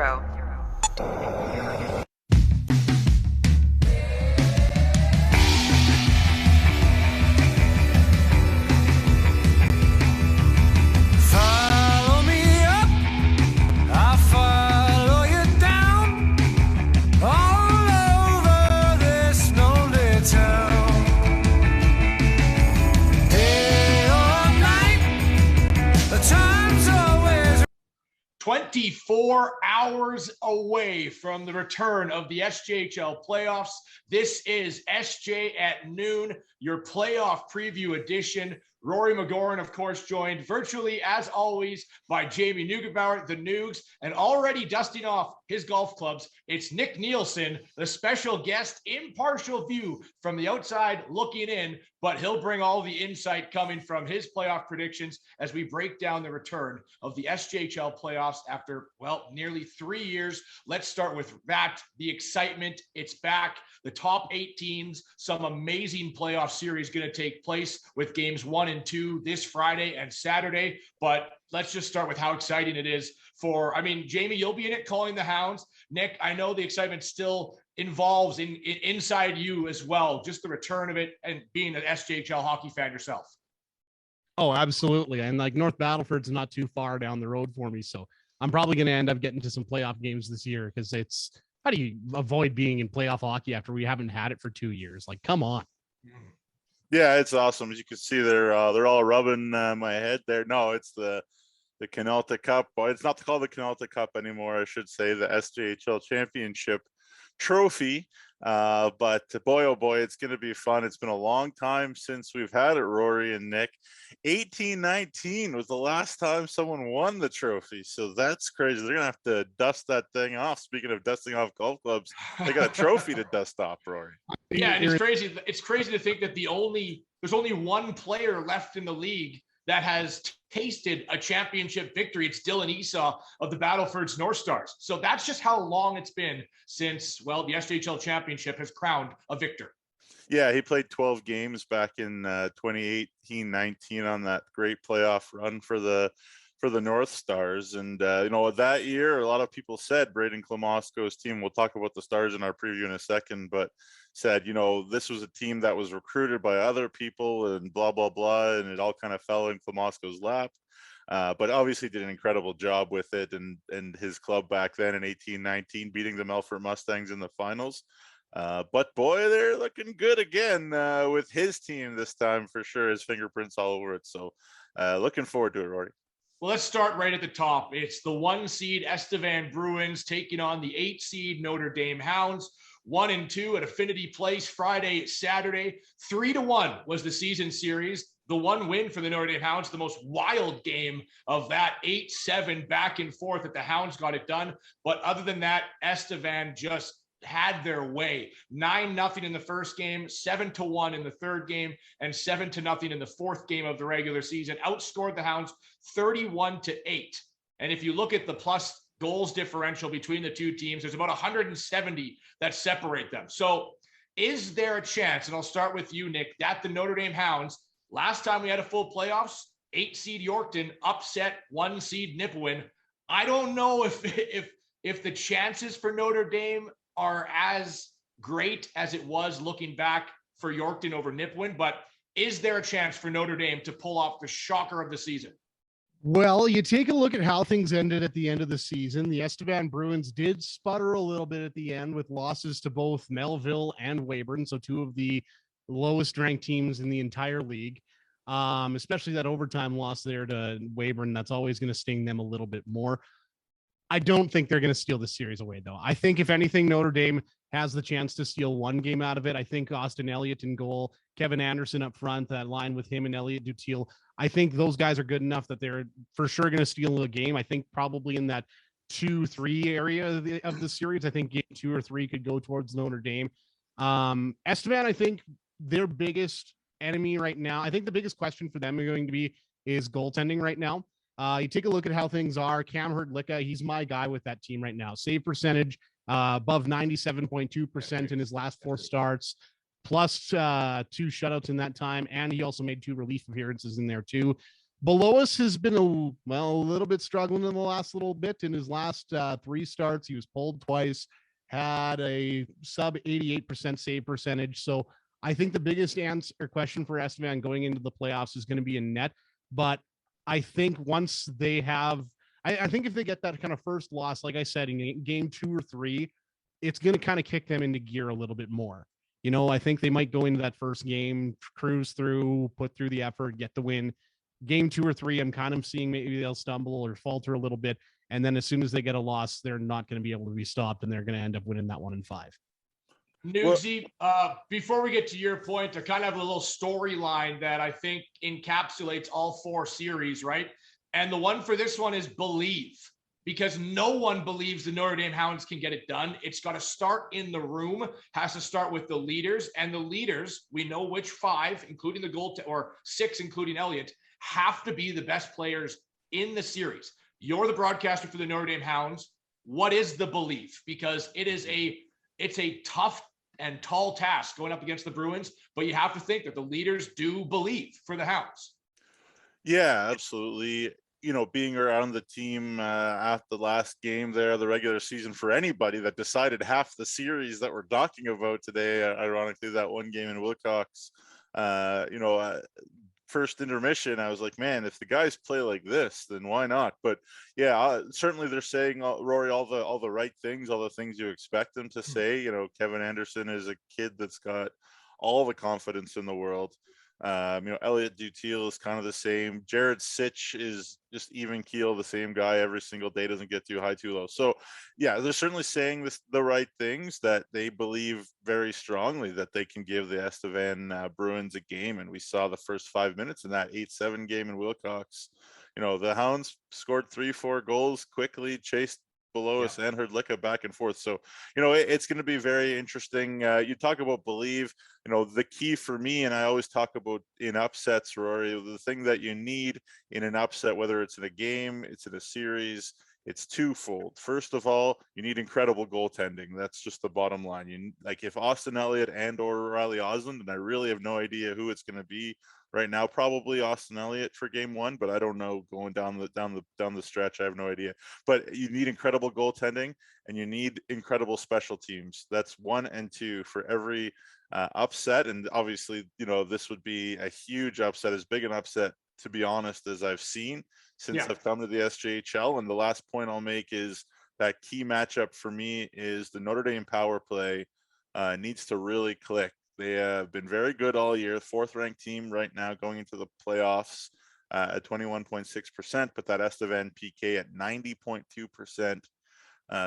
Follow me up, I'll follow you down, all over this lonely town. Day or night, the time's always 24 hours away from the return of the SJHL playoffs. This is SJ at Noon, your playoff preview edition. Rory McGoran, of course, joined virtually, as always, by Jamie Neugebauer, the Noogs, and already dusting off his golf clubs, it's Nick Nielsen, the special guest, impartial view from the outside looking in, but he'll bring all the insight coming from his playoff predictions as we break down the return of the SJHL playoffs after, well, nearly 3 years. Let's start with that, the excitement. It's back. The top 8 teams, some amazing playoff series going to take place with games 1 and 2 this Friday and Saturday. But let's just start with how exciting it is for, Jamie, you'll be in it calling the Hounds. Nick, I know the excitement still involves inside you as well, just the return of it and being an SJHL hockey fan yourself. Oh, absolutely. And like North Battleford's not too far down the road for me. So I'm probably going to end up getting to some playoff games this year because it's, how do you avoid being in playoff hockey after we haven't had it for 2 years? Like, come on. Yeah, it's awesome. As you can see, they're all rubbing my head there. No, it's the Canalta Cup. Well, it's not called the Canalta Cup anymore. I should say the SJHL Championship Trophy. But boy, oh boy, it's going to be fun. It's been a long time since we've had it, Rory and Nick. 1819 was the last time someone won the trophy. So that's crazy. They're going to have to dust that thing off. Speaking of dusting off golf clubs, they got a trophy to dust off, Rory. Yeah, and it's crazy. It's crazy to think that there's only one player left in the league that has tasted a championship victory. It's Dylan Esau of the Battlefords North Stars. So that's just how long it's been since, well, the SJHL championship has crowned a victor. Yeah, he played 12 games back in 2018-19 on that great playoff run for the North Stars. And, that year, a lot of people said Braden Klamosko's team, we'll talk about the Stars in our preview in a second, but said, this was a team that was recruited by other people and blah, blah, blah. And it all kind of fell in Klamosko's lap. But obviously did an incredible job with it and his club back then in 18-19, beating the Melfort Mustangs in the finals. But boy, they're looking good again with his team this time for sure. His fingerprints all over it. So looking forward to it, Rory. Well, let's start right at the top. It's the 1 seed Estevan Bruins taking on the 8 seed Notre Dame Hounds. 1 and 2 at Affinity Place Friday, Saturday. 3-1 was the season series. The one win for the Notre Dame Hounds, the most wild game of that 8-7 back and forth that the Hounds got it done. But other than that, Estevan just had their way. 9-0 in the first game, 7-1 in the third game, and 7-0 in the fourth game of the regular season. Outscored the Hounds 31-8. And if you look at the plus goals differential between the two teams, there's about 170 that separate them. So is there a chance, and I'll start with you, Nick, that the Notre Dame Hounds, last time we had a full playoffs, 8 seed Yorkton upset 1 seed Nipawin. I don't know if the chances for Notre Dame are as great as it was looking back for Yorkton over Nipawin, but is there a chance for Notre Dame to pull off the shocker of the season? Well, you take a look at how things ended at the end of the season. The Estevan Bruins did sputter a little bit at the end with losses to both Melville and Weyburn, so 2 of the lowest ranked teams in the entire league, especially that overtime loss there to Weyburn. That's always going to sting them a little bit more. I don't think they're going to steal the series away, though. I think, if anything, Notre Dame has the chance to steal 1 game out of it. I think Austin Elliott in goal, Kevin Anderson up front, that line with him and Elliott Dutil, I think those guys are good enough that they're for sure going to steal a game. I think probably in that 2-3 area of the series. I think game 2 or 3 could go towards Notre Dame. Estevan, I think their biggest enemy right now, I think the biggest question for them are going to be is goaltending right now. You take a look at how things are. Cam Herdlicka, he's my guy with that team right now. Save percentage above 97.2% in his last 4 starts, plus 2 shutouts in that time. And he also made 2 relief appearances in there too. Below us has been a little bit struggling in the last little bit. In his last 3 starts, he was pulled twice, had a sub 88% save percentage. So I think the biggest answer or question for Estevan going into the playoffs is going to be in net. But I think once they have, I think if they get that kind of first loss, like I said, in game 2 or 3, it's going to kind of kick them into gear a little bit more. I think they might go into that first game, cruise through, put through the effort, get the win. Game 2 or 3, I'm kind of seeing maybe they'll stumble or falter a little bit. And then as soon as they get a loss, they're not going to be able to be stopped, and they're going to end up winning that one in 5. Nugsy, before we get to your point, I kind of have a little storyline that I think encapsulates all 4 series, right? And the one for this one is believe, because no one believes the Notre Dame Hounds can get it done. It's got to start in the room, has to start with the leaders, and the leaders, we know which 5, including the goal, or 6, including Elliott, have to be the best players in the series. You're the broadcaster for the Notre Dame Hounds. What is the belief? Because it's a tough and tall task going up against the Bruins, but you have to think that the leaders do believe for the Hounds. Yeah, absolutely. Being around the team after the last game there, the regular season, for anybody that decided half the series that we're talking about today, ironically, that one game in Wilcox, first intermission, I was like, man, if the guys play like this, then why not? But yeah, certainly they're saying, Rory, all the right things, all the things you expect them to say. Kevin Anderson is a kid that's got all the confidence in the world. Elliot Dutiel is kind of the same. Jared Sitch is just even keel, the same guy every single day, doesn't get too high, too low. So yeah, they're certainly saying the right things, that they believe very strongly that they can give the Estevan Bruins a game. And we saw the first 5 minutes in that 8-7 game in Wilcox. The Hounds scored 3-4 goals quickly, chased below us and Hrdlicka back and forth. So, it's going to be very interesting. You talk about believe, the key for me, and I always talk about in upsets, Rory, the thing that you need in an upset, whether it's in a game, it's in a series, it's twofold. First of all, you need incredible goaltending. That's just the bottom line. If Austin Elliott and or Riley Osland, and I really have no idea who it's going to be right now, probably Austin Elliott for game 1, but I don't know going down the stretch. I have no idea. But you need incredible goaltending, and you need incredible special teams. That's 1 and 2 for every upset. And obviously, this would be a huge upset, as big an upset, to be honest, as I've seen since I've come to the SJHL. And the last point I'll make is that key matchup for me is the Notre Dame power play needs to really click. They have been very good all year. 4th ranked team right now going into the playoffs at 21.6%, but that Estevan PK at 90.2%,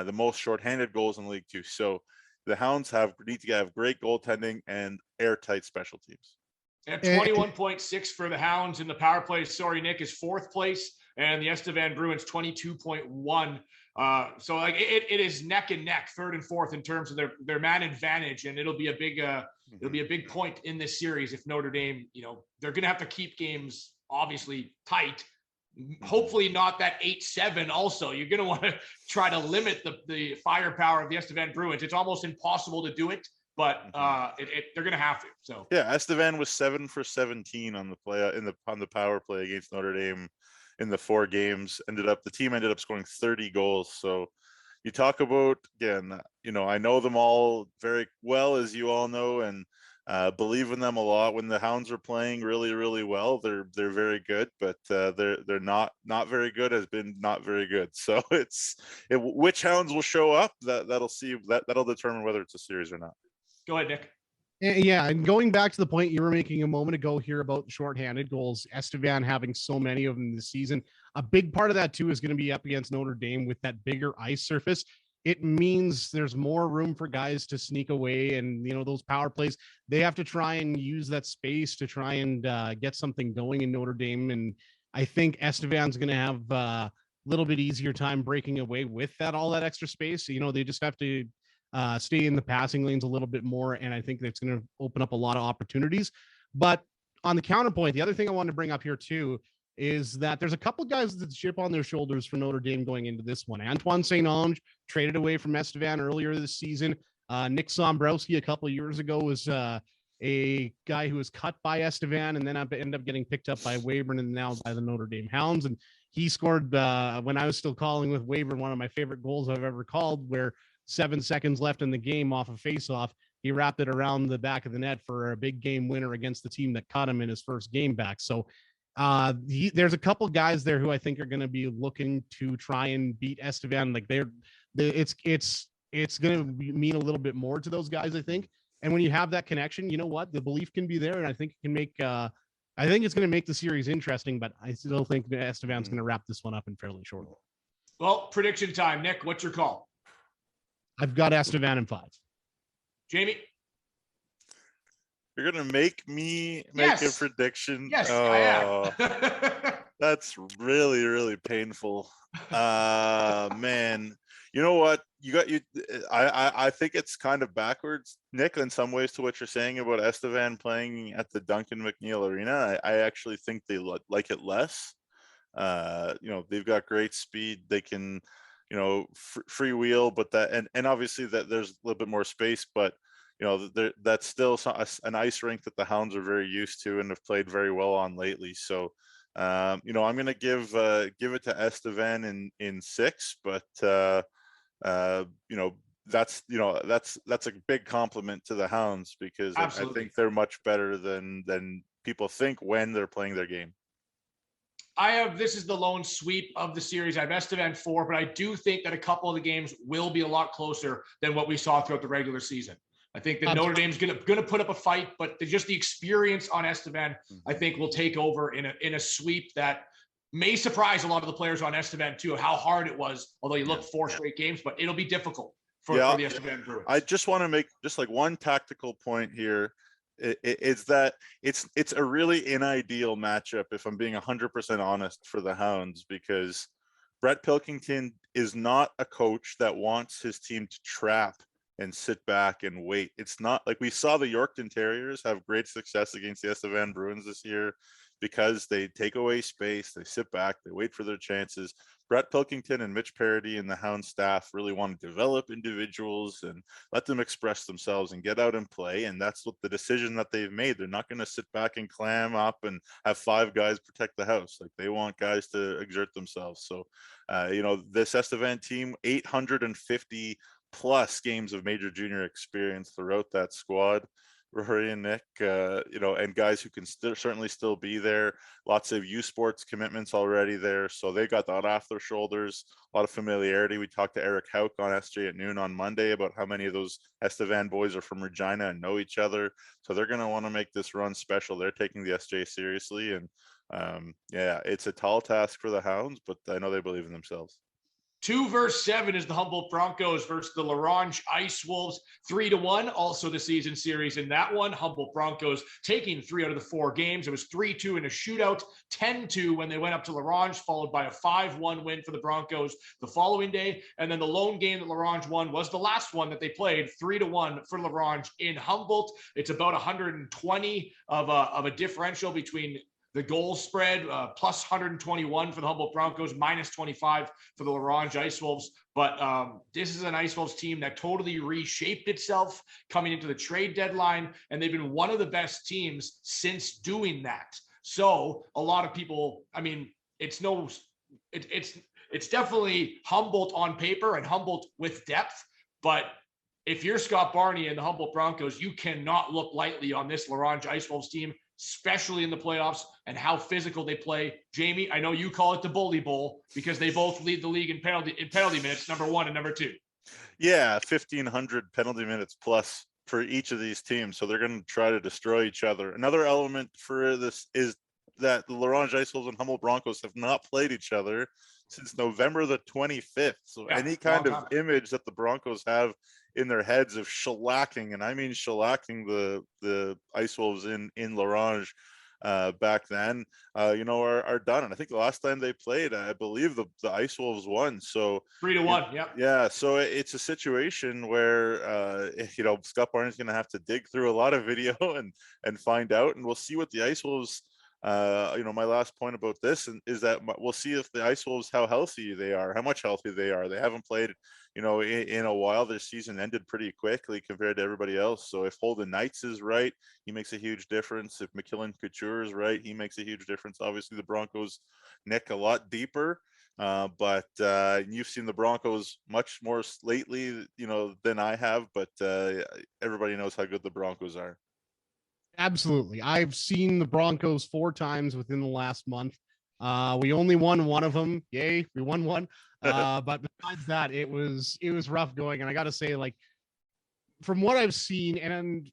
the most shorthanded goals in the league too. So the Hounds need to have great goaltending and airtight special teams. And 21.6 for the Hounds in the power play. Sorry, Nick, is 4th place, and the Estevan Bruins 22.1. So it is neck and neck, 3rd and 4th in terms of their man advantage, and it'll be a big point in this series if Notre Dame, they're going to have to keep games obviously tight. Hopefully not that 8-7 also. You're going to want to try to limit the firepower of the Estevan Bruins. It's almost impossible to do it, but they're going to have to. So yeah, Estevan was 7 for 17 on the power play against Notre Dame in the 4 games. The team ended up scoring 30 goals. So you talk about, again, I know them all very well, as you all know, and believe in them a lot. When the Hounds are playing really, really well, they're very good, but they're not very good, has been not very good. So which Hounds will show up, that'll determine whether it's a series or not. Go ahead, Nick. Yeah, and going back to the point you were making a moment ago here about shorthanded goals, Estevan having so many of them this season, a big part of that too is going to be up against Notre Dame with that bigger ice surface. It means there's more room for guys to sneak away, and those power plays, they have to try and use that space to try and get something going in Notre Dame. And I think Estevan's going to have a little bit easier time breaking away with all that extra space. They just have to stay in the passing lanes a little bit more, and I think that's going to open up a lot of opportunities. But on the counterpoint, the other thing I wanted to bring up here too is that there's a couple guys that chip on their shoulders for Notre Dame going into this one. Antoine St. Onge traded away from Estevan earlier this season. Nick Sombrowski a couple of years ago was a guy who was cut by Estevan and then ended up getting picked up by Weyburn and now by the Notre Dame Hounds. And he scored when I was still calling with Weyburn, one of my favorite goals I've ever called, where 7 seconds left in the game off a faceoff, he wrapped it around the back of the net for a big game winner against the team that cut him in his first game back. So there's a couple guys there who I think are going to be looking to try and beat Estevan. Like it's going to mean a little bit more to those guys, I think. And when you have that connection, you know what, the belief can be there, and I think it can make. I think it's going to make the series interesting, but I still think Estevan's going to wrap this one up in fairly short. Well, prediction time, Nick. What's your call? I've got Estevan in 5. Jamie? You're going to make me make a prediction? Yes, I am. That's really, really painful. Man, you know what? I think it's kind of backwards, Nick, in some ways to what you're saying about Estevan playing at the Duncan McNeil Arena. I actually think they like it less. They've got great speed. They can, freewheel, but and obviously that there's a little bit more space, but that's still an ice rink that the Hounds are very used to and have played very well on lately. So, I'm going to give it to Estevan in 6, but that's a big compliment to the Hounds because I think they're much better than people think when they're playing their game. This is the lone sweep of the series. I have Estevan 4, but I do think that a couple of the games will be a lot closer than what we saw throughout the regular season. I think that Notre Dame's going to put up a fight, but just the experience on Estevan, I think, will take over in a sweep that may surprise a lot of the players on Estevan too, how hard it was, although you look 4 straight games, but it'll be difficult for the Estevan Bruins. I just want to make just like one tactical point here. Is that it's a really unideal matchup, if I'm being 100% honest, for the Hounds, because Brett Pilkington is not a coach that wants his team to trap and sit back and wait. It's not like we saw the Yorkton Terriers have great success against the Estevan Bruins this year because they take away space, they sit back, they wait for their chances. Brett Pilkington and Mitch Parody and the Hound staff really want to develop individuals and let them express themselves and get out and play. And that's what the decision that they've made. They're not going to sit back and clam up and have 5 guys protect the house. Like, they want guys to exert themselves. So, this Estevan team, 850 plus games of major junior experience throughout that squad, Rory and Nick, and guys who can certainly still be there. Lots of U Sports commitments already there. So they got that off their shoulders, a lot of familiarity. We talked to Eric Hauk on SJ at noon on Monday about how many of those Estevan boys are from Regina and know each other. So they're going to want to make this run special. They're taking the SJ seriously. And it's a tall task for the Hounds, but I know they believe in themselves. 2 versus 7 is the Humboldt Broncos versus the Ronge Ice Wolves. 3-1, also the season series in that one. Humboldt Broncos taking 3 out of the 4 games. It was 3-2 in a shootout, 10-2 when they went up to Ronge, followed by a 5-1 win for the Broncos the following day. And then the lone game that Ronge won was the last one that they played, 3-1 for Ronge in Humboldt. It's about 120 of a differential between the goal spread, plus 121 for the Humboldt Broncos, minus 25 for the Ronge Ice Wolves. But this is an Ice Wolves team that totally reshaped itself coming into the trade deadline, and they've been one of the best teams since doing that. So a lot of people, it's definitely Humboldt on paper and Humboldt with depth, but if you're Scott Barney and the Humboldt Broncos, you cannot look lightly on this Ronge Ice Wolves team, especially in the playoffs and how physical they play. Jamie, I know you call it the Bully Bowl because they both lead the league in penalty minutes, number 1 and number 2. Yeah, 1,500 penalty minutes plus for each of these teams. So they're going to try to destroy each other. Another element for this is that the Ronge Ice Wolves and Humboldt Broncos have not played each other since November the 25th. So any kind of image that the Broncos have in their heads of shellacking, and I mean shellacking the Ice Wolves in Ronge back then, are done. And I think the last time they played, I believe the Ice Wolves won. So 3-1. Yep. Yeah. So it's a situation where, Scott Barnes is going to have to dig through a lot of video and find out, and we'll see what the Ice Wolves My last point about this is that we'll see if the Ice Wolves, how healthy they are, how much healthy they are. They haven't played, in a while. Their season ended pretty quickly compared to everybody else. So if Holden Knights is right, he makes a huge difference. If McKillen Couture is right, he makes a huge difference. Obviously, the Broncos nick a lot deeper. But you've seen the Broncos much more lately, than I have. But everybody knows how good the Broncos are. Absolutely. I've seen the Broncos 4 times within the last month. We only won one of them. Yay, we won one. But besides that, it was rough going. And I got to say, like, from what I've seen, and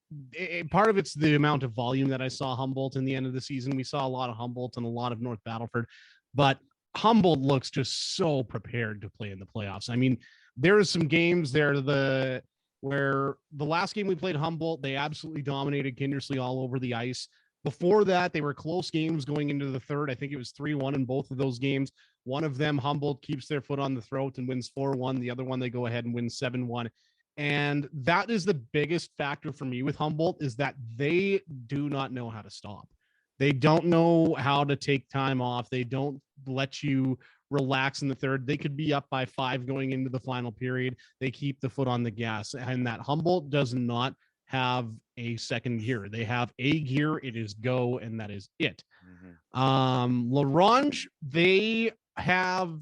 part of it's the amount of volume that I saw Humboldt in the end of the season. We saw a lot of Humboldt and a lot of North Battleford, but Humboldt looks just so prepared to play in the playoffs. I mean, there are some games there where the last game we played Humboldt, they absolutely dominated Kindersley all over the ice. Before that, they were close games going into the third. I think it was 3-1 in both of those games. One of them, Humboldt keeps their foot on the throat and wins 4-1. The other one, they go ahead and win 7-1. And that is the biggest factor for me with Humboldt, is that they do not know how to stop. They don't know how to take time off. They don't let you relax in the third. They could be up by 5 going into the final period. They keep the foot on the gas, and that Humboldt does not have a second gear. They have a gear. It is go, and that is it. Ronge, they have,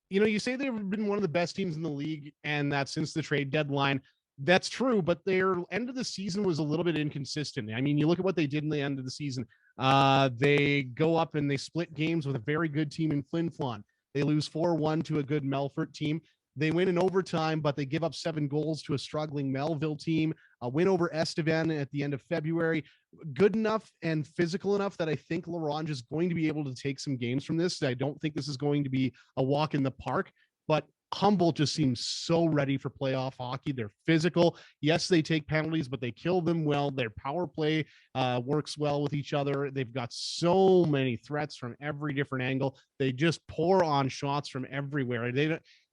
you say they've been one of the best teams in the league, and that since the trade deadline. That's true, but their end of the season was a little bit inconsistent. I mean, you look at what they did in the end of the season. They go up and they split games with a very good team in Flon. They lose 4-1 to a good Melfort team. They win in overtime, but they give up 7 goals to a struggling Melville team. A win over Estevan at the end of February. Good enough and physical enough that I think Ronge is going to be able to take some games from this. I don't think this is going to be a walk in the park, but Humboldt just seems so ready for playoff hockey. They're physical. Yes, they take penalties, but they kill them well. Their power play works well with each other. They've got so many threats from every different angle. They just pour on shots from everywhere.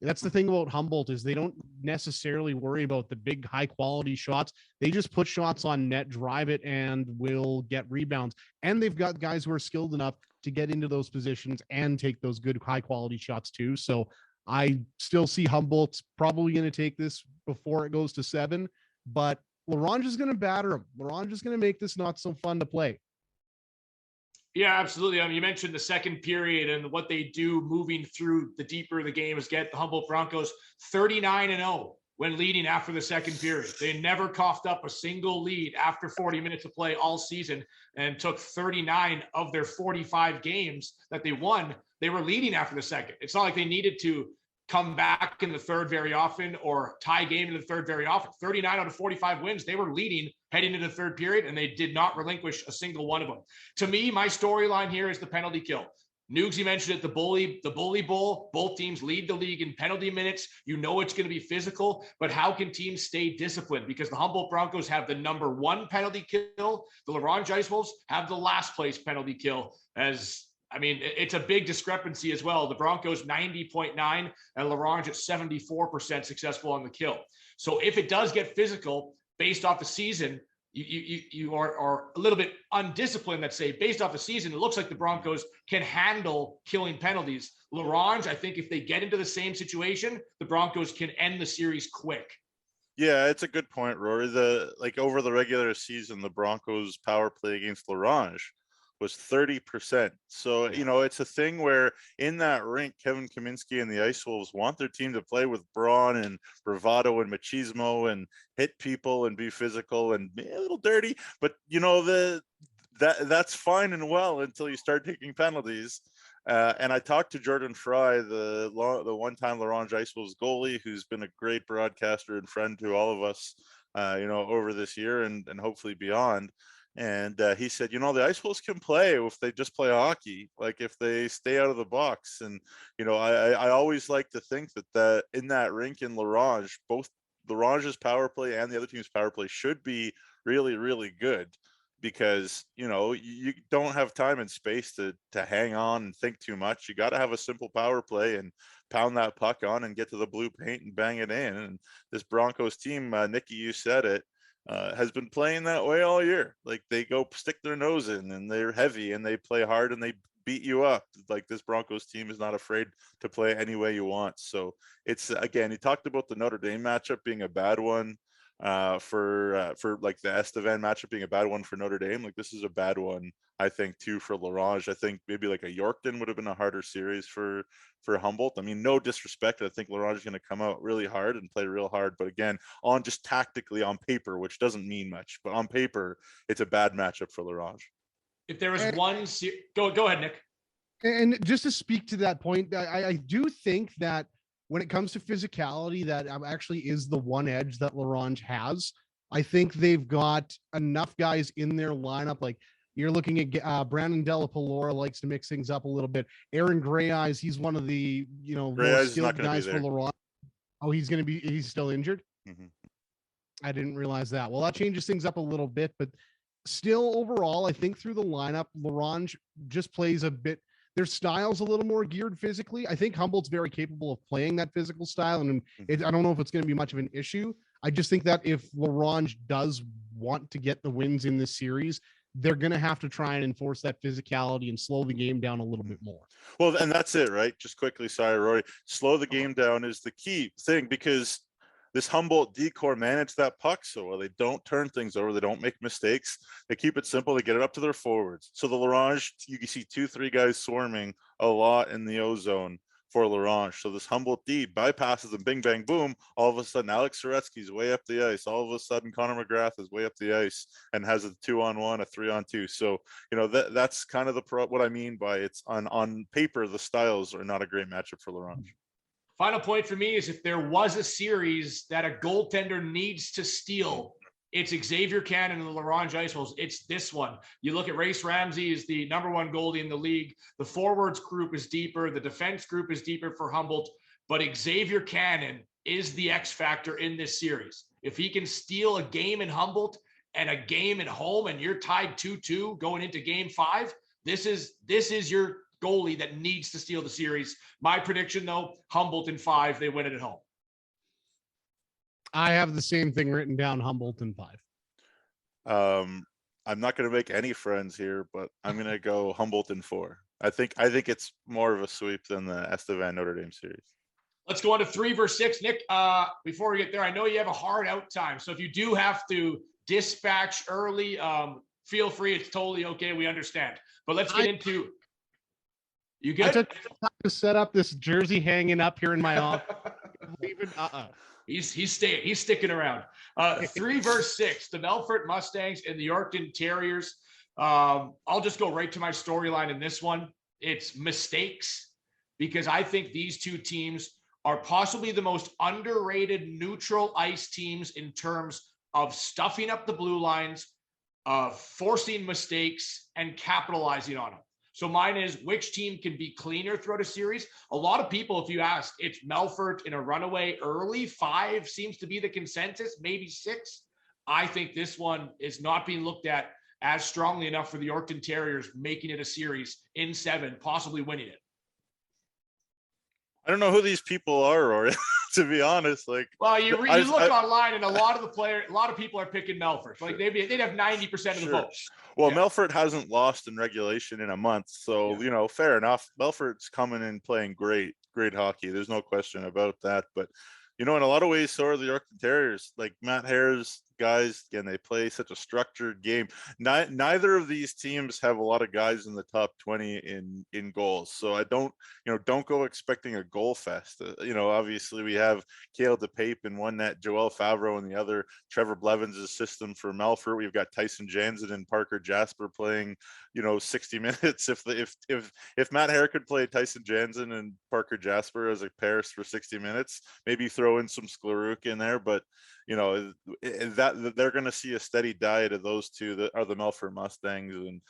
That's the thing about Humboldt, is they don't necessarily worry about the big high quality shots. They just put shots on net, drive it, and will get rebounds. And they've got guys who are skilled enough to get into those positions and take those good high quality shots too. So I still see Humboldt's probably going to take this before it goes to 7, but Ronge is going to batter him. Ronge is going to make this not so fun to play. Yeah, absolutely. You mentioned the second period and what they do moving through the deeper the games get. The Humboldt Broncos 39-0 when leading after the second period. They never coughed up a single lead after 40 minutes of play all season, and took 39 of their 45 games that they won. They were leading after the second. It's not like they needed to come back in the third very often or tie game in the third very often. 39 out of 45 wins. They were leading heading into the third period, and they did not relinquish a single one of them. To me, my storyline here is the penalty kill. Nugsy mentioned it, the bully bowl. Both teams lead the league in penalty minutes. You know it's going to be physical, but how can teams stay disciplined? Because the Humboldt Broncos have the number 1 penalty kill. The Ronge Ice Wolves have the last place penalty kill. It's a big discrepancy as well. The Broncos 90.9 and Ronge at 74% successful on the kill. So if it does get physical based off the season, you are a little bit undisciplined, let's say. Based off the season, it looks like the Broncos can handle killing penalties. Ronge, I think if they get into the same situation, the Broncos can end the series quick. Yeah, it's a good point, Rory. Over the regular season, the Broncos power play against Ronge was 30%. So, it's a thing where in that rink, Kevin Kaminsky and the Ice Wolves want their team to play with brawn and bravado and machismo and hit people and be physical and be a little dirty. But, that's fine and well until you start taking penalties. And I talked to Jordan Fry, the one-time Ronge Ice Wolves goalie, who's been a great broadcaster and friend to all of us, over this year and hopefully beyond. And he said, the Ice Wolves can play if they just play hockey, like if they stay out of the box. And, I always like to think that in that rink in Ronge, both the Ronge's power play and the other team's power play should be really, really good, because, you don't have time and space to hang on and think too much. You got to have a simple power play and pound that puck on and get to the blue paint and bang it in. And this Broncos team, Nikki, you said it. has been playing that way all year. Like they go stick their nose in and they're heavy and they play hard and they beat you up. Like this Broncos team is not afraid to play any way you want. So it's, again, he talked about the Notre Dame matchup being a bad one for like the Estevan matchup being a bad one for Notre Dame. Like this is a bad one, I think, too, for Ronge. I think maybe like a Yorkton would have been a harder series for Humboldt. I mean, no disrespect. I think Ronge is going to come out really hard and play real hard. But again, on just tactically on paper, which doesn't mean much, but on paper, it's a bad matchup for Ronge. If there was one, go ahead, Nick. And just to speak to that point, I do think that when it comes to physicality, that actually is the one edge that Ronge has. I think they've got enough guys in their lineup. Like you're looking at Brandon Della Palora likes to mix things up a little bit. Aaron Gray Eyes, he's one of the more skilled guys for Ronge. Oh, he's still injured. Mm-hmm. I didn't realize that. Well, that changes things up a little bit, but still overall, I think through the lineup, Ronge just plays a bit. Their style's a little more geared physically. I think Humboldt's very capable of playing that physical style, and I don't know if it's going to be much of an issue. I just think that if Ronge does want to get the wins in this series, they're going to have to try and enforce that physicality and slow the game down a little bit more. Well, and that's it, right? Just quickly, sorry, Rory. Slow the game down is the key thing, because this Humboldt decor managed that puck so well. They don't turn things over. They don't make mistakes. They keep it simple. They get it up to their forwards. So the Ronge, you can see 2-3 guys swarming a lot in the O zone for Ronge. So this Humboldt D bypasses them, bing, bang, boom. All of a sudden, Alex Soretsky's way up the ice. All of a sudden, Connor McGrath is way up the ice and has a 2-on-1, a 3-on-2. So, that's kind of what I mean by it's on paper, the styles are not a great matchup for Ronge. Final point for me is if there was a series that a goaltender needs to steal, it's Xavier Cannon and the Ronge Ice Wolves. It's this one. You look at Race Ramsey is the #1 goalie in the league. The forwards group is deeper. The defense group is deeper for Humboldt. But Xavier Cannon is the X factor in this series. If he can steal a game in Humboldt and a game at home and you're tied 2-2 going into game 5, this is your goalie that needs to steal the series. My prediction, though, Humboldt in 5, they win it at home. I have the same thing written down, Humboldt in 5. I'm not going to make any friends here, but I'm going to go Humboldt in 4. I think it's more of a sweep than the Estevan Notre Dame series. Let's go on to 3 versus 6. Nick, before we get there, I know you have a hard out time. So if you do have to dispatch early, feel free. It's totally okay. We understand. But let's get into... You good? I took time to set up this jersey hanging up here in my office. He's sticking around. 3 versus 6, the Melfort Mustangs and the Yorkton Terriers. I'll just go right to my storyline in this one. It's mistakes, because I think these two teams are possibly the most underrated neutral ice teams in terms of stuffing up the blue lines, forcing mistakes, and capitalizing on them. So mine is, which team can be cleaner throughout a series? A lot of people, if you ask, it's Melfort in a runaway early. 5 seems to be the consensus, maybe 6. I think this one is not being looked at as strongly enough for the Yorkton Terriers, making it a series in 7, possibly winning it. I don't know who these people are, or to be honest, like. Well, you look online, and a lot of people are picking Melfort. Like they'd have 90% of the votes. Well, yeah. Melfort hasn't lost in regulation in a month, so fair enough. Melfort's coming in playing great hockey. There's no question about that. But in a lot of ways, so are the Yorkton Terriers. Like Matt Hare's guys, again, they play such a structured game. Neither of these teams have a lot of guys in the top 20 in goals. So I don't go expecting a goal fest. Obviously we have Cale DePape in one net, Joel Favreau in the other, Trevor Blevins' system for Melfort. We've got Tyson Jansen and Parker Jasper playing, 60 minutes. If Matt Hare could play Tyson Jansen and Parker Jasper as a pair for 60 minutes, maybe throw in some Sklaruk in there, but that they're going to see a steady diet of those two that are the Melfort Mustangs, and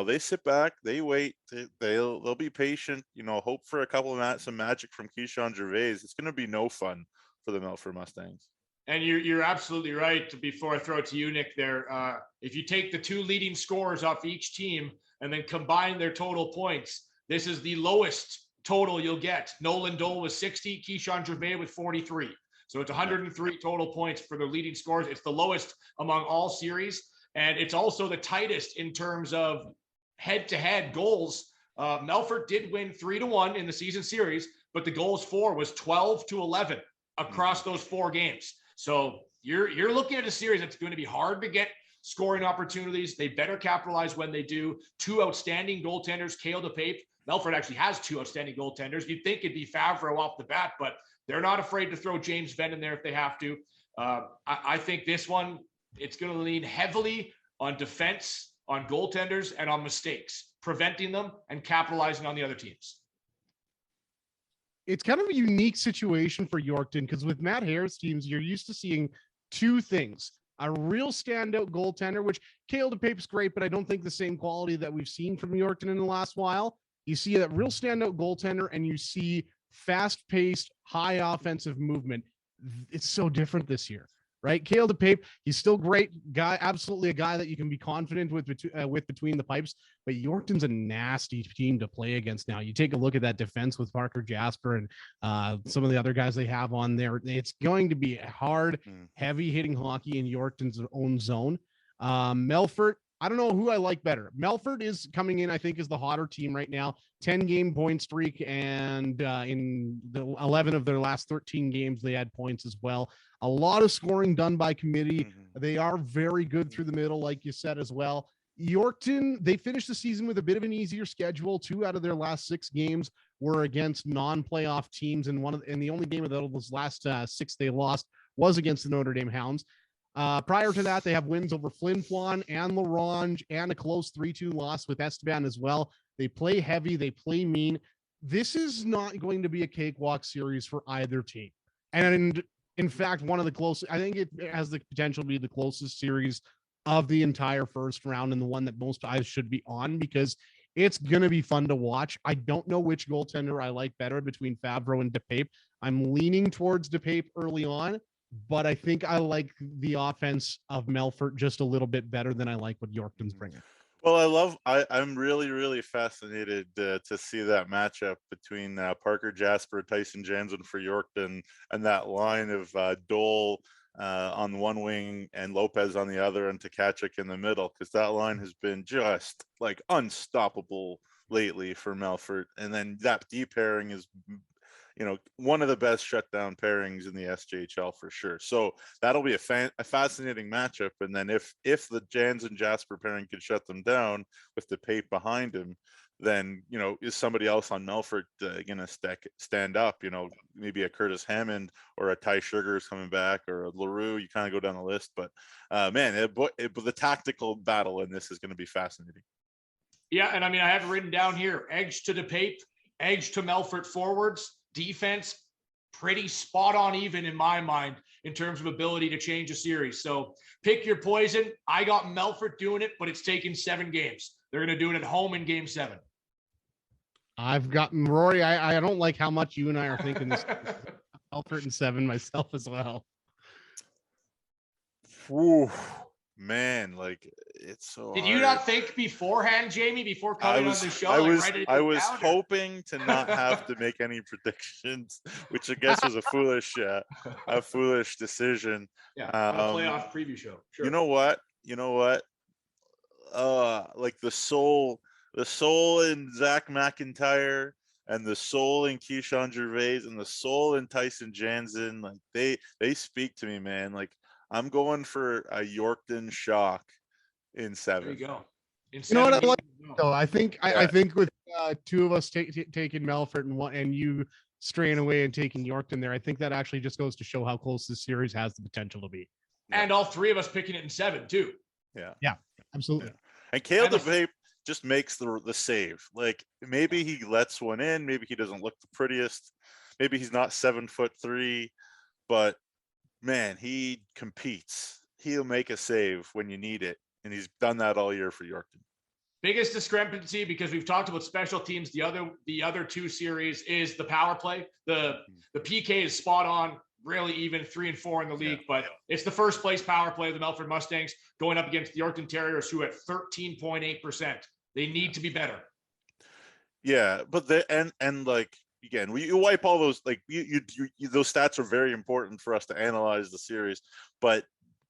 they sit back, they wait, they'll be patient, hope for a couple of some magic from Keyshawn Gervais. It's going to be no fun for the Melfort Mustangs. And you're absolutely right. Before I throw it to you, Nick, there, if you take the 2 leading scorers off each team and then combine their total points, this is the lowest total you'll get. Nolan Dole with 60, Keyshawn Gervais with 43. So it's 103 total points for the leading scores. It's the lowest among all series. And it's also the tightest in terms of head-to-head goals. Melfort did win 3-1 in the season series, but the goals for was 12-11 across those 4 games. So you're looking at a series that's going to be hard to get scoring opportunities. They better capitalize when they do. 2 outstanding goaltenders, Cale DePape. Melfort actually has 2 outstanding goaltenders. You'd think it'd be Favreau off the bat, but they're not afraid to throw James Venn in there if they have to. I think this one, it's going to lean heavily on defense, on goaltenders, and on mistakes, preventing them and capitalizing on the other teams. It's kind of a unique situation for Yorkton because with Matt Harris teams, you're used to seeing 2 things. A real standout goaltender, which Cale DePape's great, but I don't think the same quality that we've seen from Yorkton in the last while. You see that real standout goaltender and you see fast-paced, high offensive movement. It's so different this year, right? Cale DePape, he's still great guy, absolutely a guy that you can be confident with between the pipes, but Yorkton's a nasty team to play against now. You take a look at that defense with Parker Jasper and some of the other guys they have on there. It's going to be hard, heavy hitting hockey in Yorkton's own zone. Melfort, I don't know who I like better. Melfort is coming in, I think, is the hotter team right now. 10-game point streak, and in the 11 of their last 13 games, they had points as well. A lot of scoring done by committee. They are very good through the middle, like you said as well. Yorkton, they finished the season with a bit of an easier schedule. 2 out of their last 6 games were against non-playoff teams, and the only game of those last 6 they lost was against the Notre Dame Hounds. Prior to that, they have wins over Flin, Flon, and Ronge, and a close 3-2 loss with Estevan as well. They play heavy. They play mean. This is not going to be a cakewalk series for either team. And in fact, one of the closest, I think it has the potential to be the closest series of the entire first round, and the one that most eyes should be on because it's going to be fun to watch. I don't know which goaltender I like better between Favreau and DePape. I'm leaning towards DePape early on, but I think I like the offense of Melfort just a little bit better than I like what Yorkton's bringing. Well, I'm really, really fascinated to see that matchup between Parker Jasper, Tyson Jansen for Yorkton, and that line of Dole on one wing and Lopez on the other, and Tkachuk in the middle, because that line has been just like unstoppable lately for Melfort. And then that D pairing is, one of the best shutdown pairings in the SJHL for sure. So that'll be a fascinating matchup. And then if the Jans and Jasper pairing could shut them down with the Pape behind him, then, is somebody else on Melfort going to stand up? Maybe a Curtis Hammond or a Ty Sugars coming back, or a LaRue. You kind of go down the list. But the tactical battle in this is going to be fascinating. Yeah, and I mean, I have it written down here: edge to DePape, edge to Melfort forwards. Defense, pretty spot on even in my mind in terms of ability to change a series. So pick your poison. I got Melfort doing it, but it's taken 7 games. They're going to do it at home in game 7. I've gotten Rory. I don't like how much you and I are thinking this. Melfort in 7 myself as well. Whew, man, it's so Did hard. you not think beforehand, Jamie, before coming on the show? I was hoping to not have to make any predictions, which I guess was a foolish decision. Yeah, on a playoff preview show. Sure. You know what? The soul in Zach McIntyre, and the soul in Keyshawn Gervais, and the soul in Tyson Jansen, they speak to me, man. I'm going for a Yorkton shock in 7. There you go. You know what I like? So I think with 2 of us taking Melfort and you straying away and taking Yorkton there, I think that actually just goes to show how close this series has the potential to be. And all 3 of us picking it in 7 too. Yeah, absolutely. Yeah. And Cale DePape just makes the save. Maybe he lets one in. Maybe he doesn't look the prettiest. Maybe he's not 7'3", but man, he competes. He'll make a save when you need it, and he's done that all year for Yorkton. Biggest discrepancy, because we've talked about special teams, the other 2 series, is the power play. The PK is spot on, really even 3 and 4 in the league, but it's the first place power play of the Melfort Mustangs going up against the Yorkton Terriers, who at 13.8%. They need to be better. Yeah, but again, you wipe all those, like you those stats are very important for us to analyze the series, but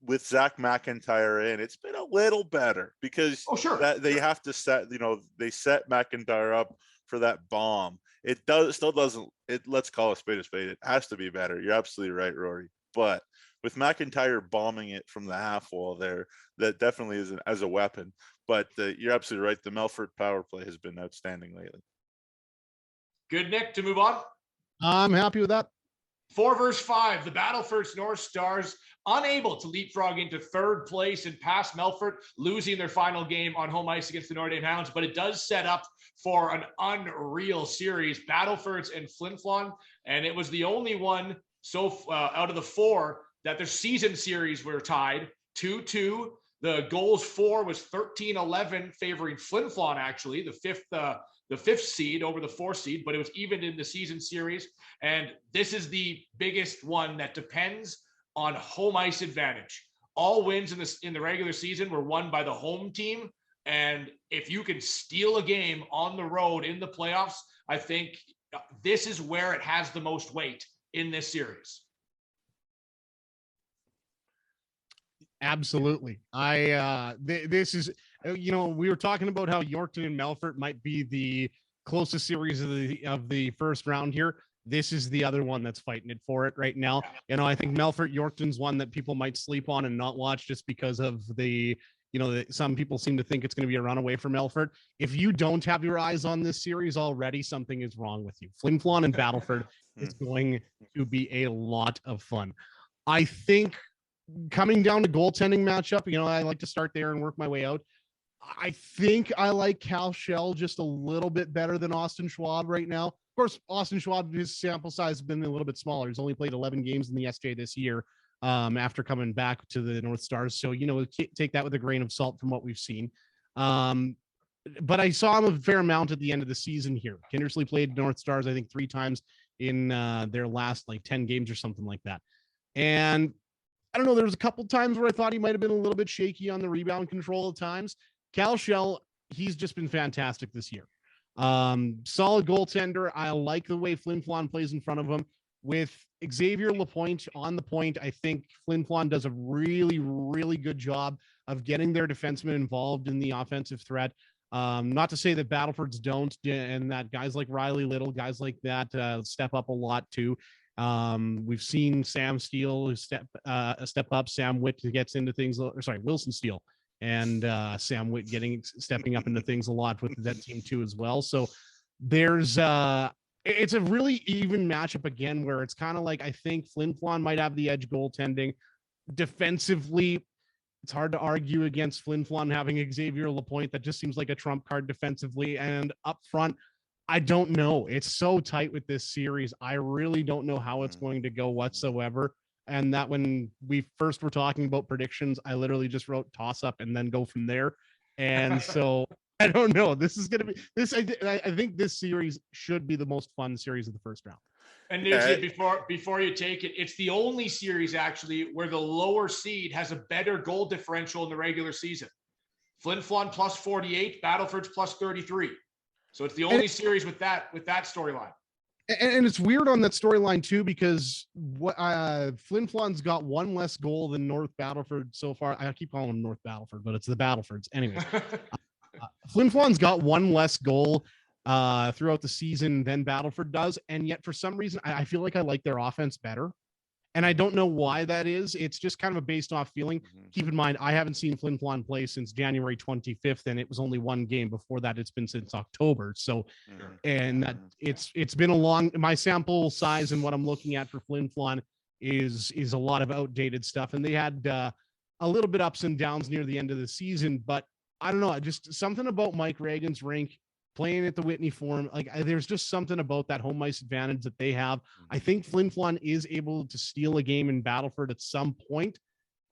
with Zach McIntyre in, it's been a little better because that they have to set, they set McIntyre up for that bomb. It still doesn't, let's call a spade a spade. It has to be better. You're absolutely right, Rory. But with McIntyre bombing it from the half wall there, that definitely is as a weapon. But you're absolutely right. The Melfort power play has been outstanding lately. Good, Nick, to move on. I'm happy with that. 4 versus 5, the Battlefords North Stars unable to leapfrog into third place and pass Melfort, losing their final game on home ice against the Notre Dame Hounds. But it does set up for an unreal series, Battlefords and Flin, and it was the only one out of the 4 that their season series were tied 2-2. The goals for was 13-11 favoring Flin, actually, the fifth seed over the 4th seed, but it was even in the season series. And this is the biggest one that depends on home ice advantage. All wins in the regular season were won by the home team. And if you can steal a game on the road in the playoffs, I think this is where it has the most weight in this series. Absolutely. This is, we were talking about how Yorkton and Melfort might be the closest series of the first round here. This is the other one that's fighting it for it right now. I think Melfort Yorkton's one that people might sleep on and not watch just because of some people seem to think it's going to be a runaway for Melfort. If you don't have your eyes on this series already, something is wrong with you. Flin and Battleford is going to be a lot of fun. I think coming down to goaltending matchup, I like to start there and work my way out. I think I like Cal Shell just a little bit better than Austin Schwab right now. Of course, Austin Schwab, his sample size has been a little bit smaller. He's only played 11 games in the SJ this year after coming back to the North Stars. So, take that with a grain of salt from what we've seen. But I saw him a fair amount at the end of the season here. Kindersley played North Stars, I think, 3 times in their last 10 games or something like that. And I don't know, there was a couple times where I thought he might have been a little bit shaky on the rebound control at times. Cal Shell, he's just been fantastic this year. Solid goaltender. I like the way Flin plays in front of him. With Xavier Lapointe on the point, I think Flin does a really, really good job of getting their defensemen involved in the offensive threat. Not to say that Battlefords don't, and that guys like Riley Little, guys like that step up a lot too. We've seen Sam Steele step up. Sam Witt gets into things. Wilson Steele and Sam Witt stepping up into things a lot with that team too as well. So there's it's a really even matchup again, where it's kind of like, I think Flin might have the edge goaltending. Defensively, it's hard to argue against Flin having Xavier Lapointe. That just seems like a trump card defensively. And up front, I don't know. It's so tight with this series. I really don't know how it's going to go whatsoever. And that when we first were talking about predictions, I literally just wrote toss up and then go from there. And so I don't know. This is going to be this. I think this series should be the most fun series of the first round. And before you take it, it's the only series actually where the lower seed has a better goal differential in the regular season. Flin plus 48, Battlefords plus 33. So it's the only series with that storyline. And it's weird on that storyline too, because Flin Flon's got 1 less goal than North Battleford so far. I keep calling them North Battleford, but it's the Battlefords. Anyways, Flin Flon's got 1 less goal throughout the season than Battleford does, and yet for some reason I feel like I like their offense better. And I don't know why that is. It's just kind of a based off feeling. Keep in mind, I haven't seen Flin play since January 25th, and it was only 1 game. Before that, it's been since October. So, and that it's been a long. My sample size and what I'm looking at for Flin is a lot of outdated stuff, and they had a little bit ups and downs near the end of the season. But I don't know, just something about Mike Reagan's rink, playing at the Whitney Forum, there's just something about that home ice advantage that they have. I think Flin is able to steal a game in Battleford at some point,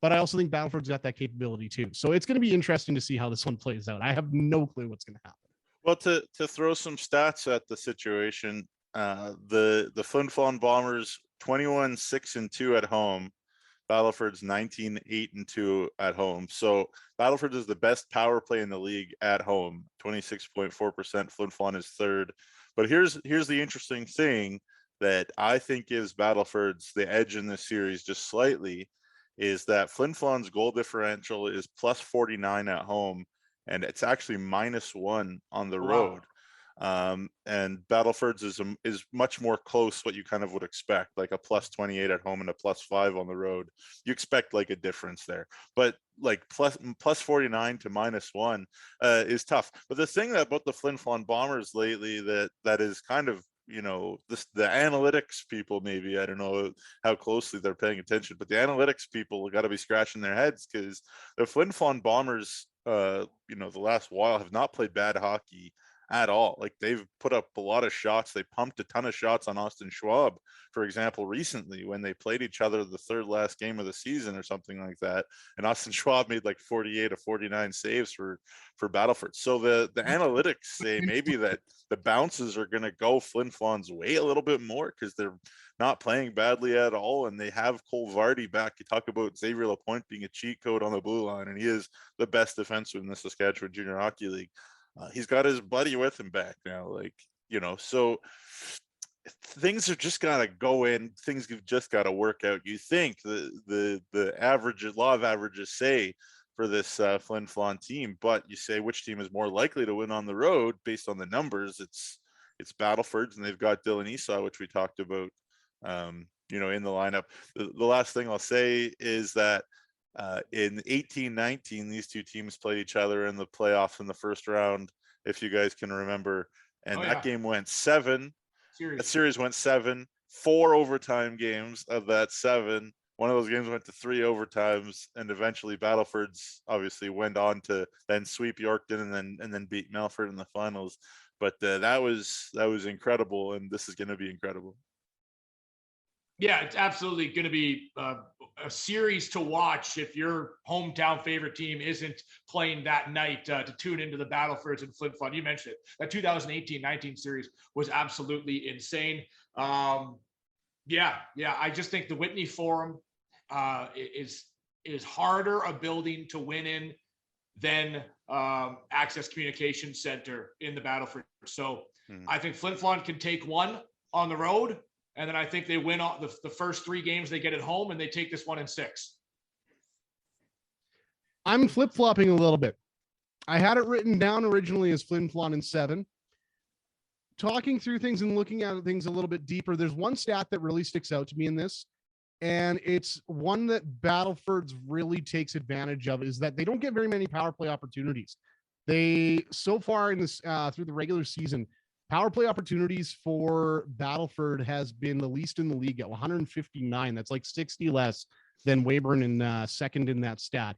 but I also think Battleford's got that capability too. So it's going to be interesting to see how this one plays out. I have no clue what's going to happen. Well, to throw some stats at the situation, the Flin Bombers 21-6-2 at home. Battleford's 19-8-2 at home. So Battleford is the best power play in the league at home, 26.4%. Flin is third, But here's the interesting thing that I think gives Battlefords the edge in this series just slightly, is that Flin Flon's goal differential is plus 49 at home, and it's actually -1 on the road. And Battlefords is much more close, what you kind of would expect, like a plus 28 at home and a +5 on the road. You expect like a difference there, but like plus 49 to -1 is tough. But the thing about the Flin Flon Bombers lately that is kind of, you know, the analytics people, maybe, I don't know how closely they're paying attention, but the analytics people got to be scratching their heads, because the Flin Flon Bombers, you know, the last while have not played bad hockey at all. Like, they've put up a lot of shots. They pumped a ton of shots on Austin Schwab, for example, recently when they played each other the third last game of the season or something like that. And Austin Schwab made like 48 or 49 saves for Battleford. So the analytics say maybe that the bounces are going to go Flin Flon's way a little bit more, because they're not playing badly at all, and they have Cole Vardy back. You talk about Xavier Lapointe being a cheat code on the blue line, and he is the best defenseman in the Saskatchewan Junior Hockey League. He's got his buddy with him back now, like, you know, so things are just gotta go in. Things have just got to work out. You think the law of averages say for this Flin Flon team, but you say which team is more likely to win on the road based on the numbers? It's Battlefords, and they've got Dylan Esau, which we talked about, you know, in the lineup. The last thing I'll say is that in 18-19, these two teams played each other in the playoffs in the first round, if you guys can remember. And that game went 7. That series went 7, 4 overtime games of that 7. One of those games went to 3 overtimes, and eventually Battlefords obviously went on to then sweep Yorkton and then beat Melfort in the finals. But that was incredible, and this is going to be incredible. Yeah, it's absolutely going to be a series to watch if your hometown favorite team isn't playing that night, to tune into the Battlefords and Flin Flon. You mentioned it. That 2018-19 series was absolutely insane. Yeah. I just think the Whitney Forum is harder a building to win in than Access Communications Center in the Battlefords. So I think Flin Flon can take one on the road. And then I think they win all the first 3 games they get at home, and they take this one in 6. I'm flip-flopping a little bit. I had it written down originally as Flin Flon in 7. Talking through things and looking at things a little bit deeper, there's one stat that really sticks out to me in this, and it's one that Battlefords really takes advantage of, is that they don't get very many power play opportunities. They, so far in this through the regular season, power play opportunities for Battleford has been the least in the league at 159. That's like 60 less than Weyburn in second in that stat.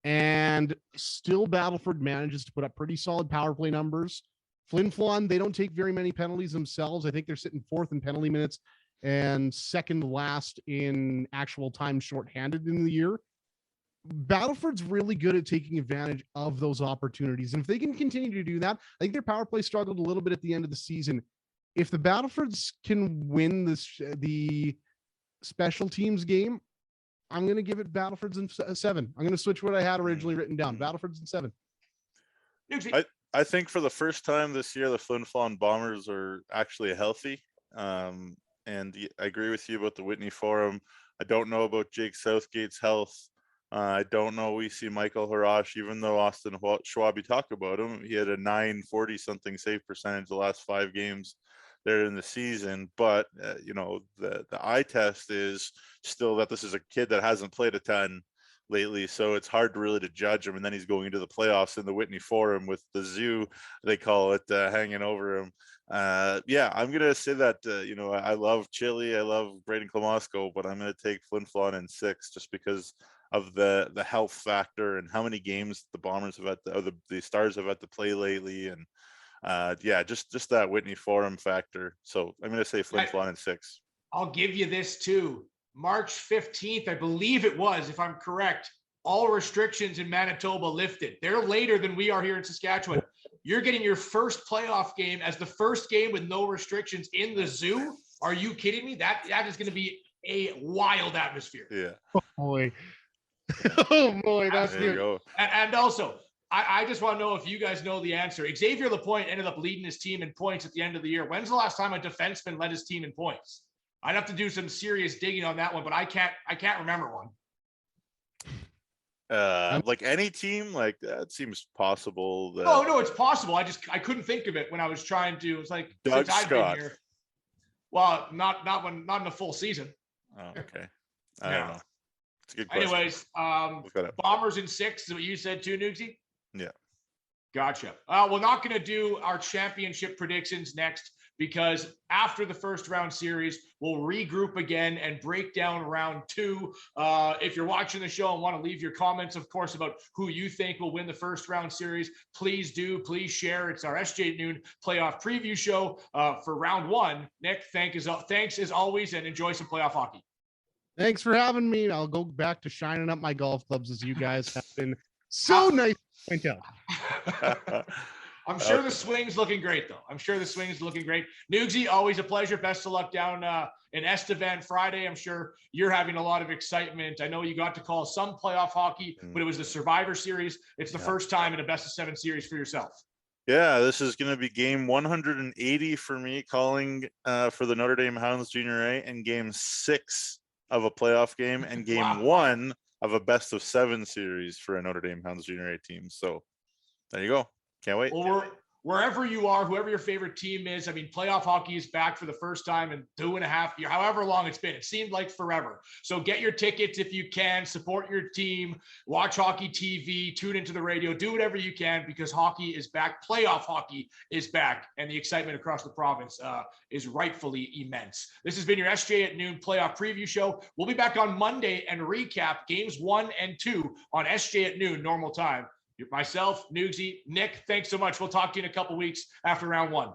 And still Battleford manages to put up pretty solid power play numbers. Flin Flon, they don't take very many penalties themselves. I think they're sitting 4th in penalty minutes and 2nd last in actual time shorthanded in the year. Battleford's really good at taking advantage of those opportunities. And if they can continue to do that, I think their power play struggled a little bit at the end of the season. If the Battlefords can win the special teams game, I'm going to give it Battlefords in 7. I'm going to switch what I had originally written down. Battlefords in 7. I think for the first time this year, the Flin Flon Bombers are actually healthy. And I agree with you about the Whitney Forum. I don't know about Jake Southgate's health. I don't know. We see Michael Harash, even though Austin Schwab, you talk about him, he had a 940 something save percentage the last 5 games there in the season. But, you know, the eye test is still that this is a kid that hasn't played a ton lately. So it's hard really to judge him. And then he's going into the playoffs in the Whitney Forum with the zoo, they call it, hanging over him. Yeah, I'm going to say that, you know, I love Chile. I love Braden Klamosko, but I'm going to take Flin Flon in 6 just because of the health factor and how many games the Bombers have the Stars have had to play lately, and yeah, just that Whitney Forum factor. So I'm going to say Flin Flon in 6. I'll give you this too. March 15th, I believe it was, if I'm correct, all restrictions in Manitoba lifted. They're later than we are here in Saskatchewan. You're getting your first playoff game as the first game with no restrictions in the zoo. Are you kidding me? That is going to be a wild atmosphere. Yeah. Oh boy. Oh boy, that's there you go. And also, I just want to know if you guys know the answer. Xavier Lapointe ended up leading his team in points at the end of the year. When's the last time a defenseman led his team in points? I'd have to do some serious digging on that one, but I can't remember one. Like any team, like that seems possible. That... No, it's possible. I couldn't think of it when I was trying to. It's like Doug since I've Scott. been here. Well, not in a full season. Oh, okay. I don't know. It's a good question. Anyways, Bombers in 6 is what you said too, Nugsy? Yeah. Gotcha. We're not going to do our championship predictions next because after the first round series, we'll regroup again and break down round 2. If you're watching the show and want to leave your comments, of course, about who you think will win the first round series, please do. Please share. It's our SJ at Noon playoff preview show for round 1. Nick, thanks as always, and enjoy some playoff hockey. Thanks for having me. I'll go back to shining up my golf clubs as you guys have been so nice to point out. I'm sure the swing's looking great, though. I'm sure the swing's looking great. Nugsy, always a pleasure. Best of luck down in Estevan Friday. I'm sure you're having a lot of excitement. I know you got to call some playoff hockey, but it was the Survivor Series. It's the first time in a best-of-7 series for yourself. Yeah, this is going to be game 180 for me, calling for the Notre Dame Hounds Junior A, and game 6 of a playoff game, and game 1 of a best-of-7 series for a Notre Dame Hounds Junior A team. So there you go. Can't wait. Well, wherever you are, whoever your favorite team is, I mean, playoff hockey is back for the first time in 2.5 years, however long it's been. It seemed like forever. So get your tickets if you can, support your team, watch hockey TV, tune into the radio, do whatever you can because hockey is back. Playoff hockey is back, and the excitement across the province is rightfully immense. This has been your SJ at Noon playoff preview show. We'll be back on Monday and recap games 1 and 2 on SJ at Noon, normal time. Myself, Nugsy, Nick, thanks so much. We'll talk to you in a couple weeks after round 1.